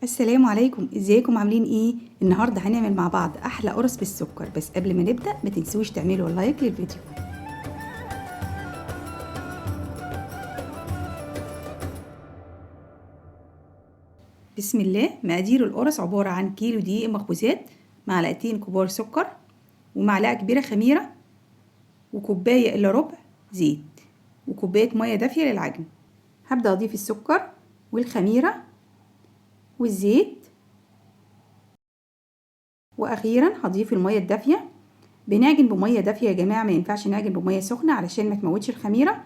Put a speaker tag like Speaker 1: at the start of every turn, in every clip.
Speaker 1: السلام عليكم، ازيكم عاملين ايه؟ النهارده هنعمل مع بعض احلى قرص بالسكر. بس قبل ما نبدا ما تنسوش تعملوا لايك للفيديو. بسم الله. مقادير القرص عباره عن كيلو دقيق مخبوزات، معلقتين كبار سكر، ومعلقه كبيره خميره، وكوبايه الا ربع زيت، وكوبايه ميه دافيه للعجن. هبدا اضيف السكر والخميره والزيت، واخيرا هضيف الميه الدافيه. بنعجن بميه دافيه يا جماعه، ما ينفعش نعجن بميه سخنه علشان ما تموتش الخميره،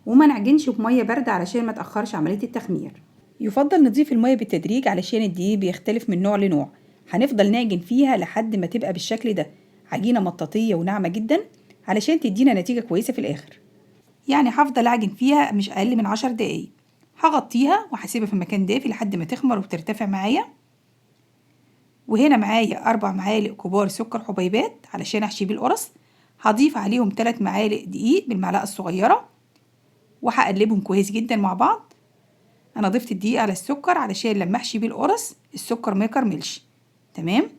Speaker 1: وما نعجنش بميه بارده علشان ما تاخرش عمليه التخمير. يفضل نضيف الميه بالتدريج علشان الدقيق بيختلف من نوع لنوع. هنفضل نعجن فيها لحد ما تبقى بالشكل ده، عجينه مطاطيه وناعمه جدا علشان تدينا نتيجه كويسه في الاخر. يعني هفضل اعجن فيها مش اقل من 10 دقايق. هغطيها وهسيبها في مكان دافي لحد ما تخمر وترتفع معايا. وهنا معايا 4 معالق كبار سكر حبيبات علشان احشي بيه القرص. هضيف عليهم 3 معالق دقيق بالمعلقه الصغيره، وهقلبهم كويس جدا مع بعض. انا ضفت الدقيق على السكر علشان لما احشي بيه القرص السكر ما يكرملش. تمام.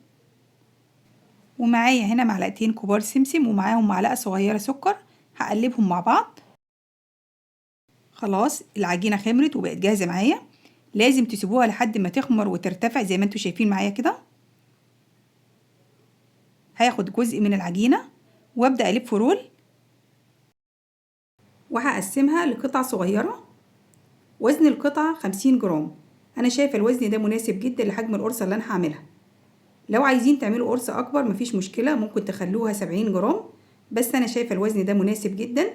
Speaker 1: ومعايا هنا معلقتين كبار سمسم ومعاهم معلقه صغيره سكر، هقلبهم مع بعض. خلاص العجينه خمرت وبقت جاهزه معايا. لازم تسيبوها لحد ما تخمر وترتفع زي ما انتوا شايفين معايا كده. هاخد جزء من العجينه وابدا الف رول، وهقسمها لقطع صغيره. وزن القطعه 50 جرام. انا شايفه الوزن ده مناسب جدا لحجم القرصه اللي انا هعملها. لو عايزين تعملوا قرصه اكبر مفيش مشكله، ممكن تخلوها 70 جرام، بس انا شايفه الوزن ده مناسب جدا.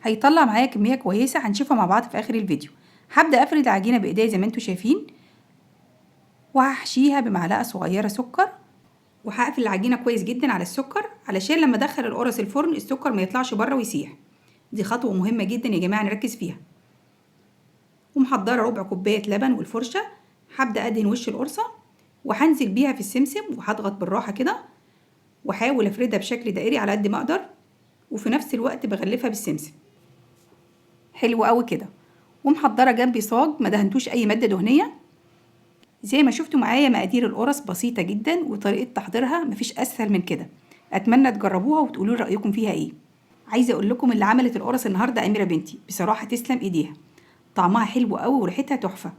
Speaker 1: هيطلع معايا كميه كويسه هنشوفها مع بعض في اخر الفيديو. هبدا افرد العجينه بايديا زي ما انتوا شايفين، وهحشيها بمعلقه صغيره سكر، وهقفل العجينه كويس جدا على السكر علشان لما ادخل القرص الفرن السكر ما يطلعش بره ويسيح. دي خطوه مهمه جدا يا جماعه نركز فيها. ومحضره ربع كوبايه لبن والفرشه. هبدا ادهن وش القرصه وهنزل بيها في السمسم، وهضغط بالراحه كده واحاول افردها بشكل دائري على قد ما اقدر، وفي نفس الوقت بغلفها بالسمسم. حلو قوي كده. ومحضره جنبي صاج ما دهنتوش اي ماده دهنيه. زي ما شفتوا معايا مقادير القرص بسيطه جدا وطريقه تحضيرها مفيش اسهل من كده. اتمنى تجربوها وتقولوا لي رايكم فيها ايه. عايزه اقول لكم اللي عملت القرص النهارده اميره بنتي، بصراحه تسلم ايديها. طعمها حلو قوي وريحتها تحفه.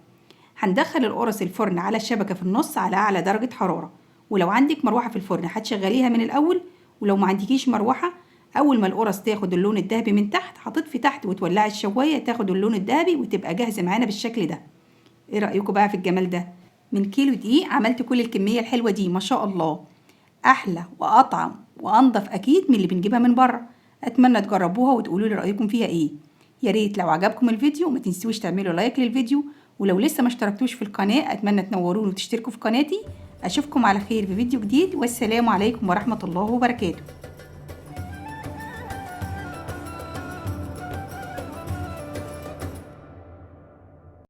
Speaker 1: هندخل القرص الفرن على الشبكه في النص على اعلى درجه حراره. ولو عندك مروحه في الفرن هتشغليها من الاول، ولو ما عندكيش مروحه اول ما القرص تاخد اللون الذهبي من تحت هتطفي تحت وتولعي الشوايه تاخد اللون الذهبي وتبقى جاهزه معانا بالشكل ده. ايه رايكم بقى في الجمال ده؟ من كيلو دقيق عملت كل الكميه الحلوه دي ما شاء الله. احلى واطعم وانضف اكيد من اللي بنجيبها من بره. اتمنى تجربوها وتقولوا لي رايكم فيها ايه. يا ريت لو عجبكم الفيديو ما تنسوش تعملوا لايك للفيديو، ولو لسه ما اشتركتوش في القناه اتمنى تنوروني وتشتركوا في قناتي. اشوفكم على خير في فيديو جديد، والسلام عليكم ورحمه الله وبركاته.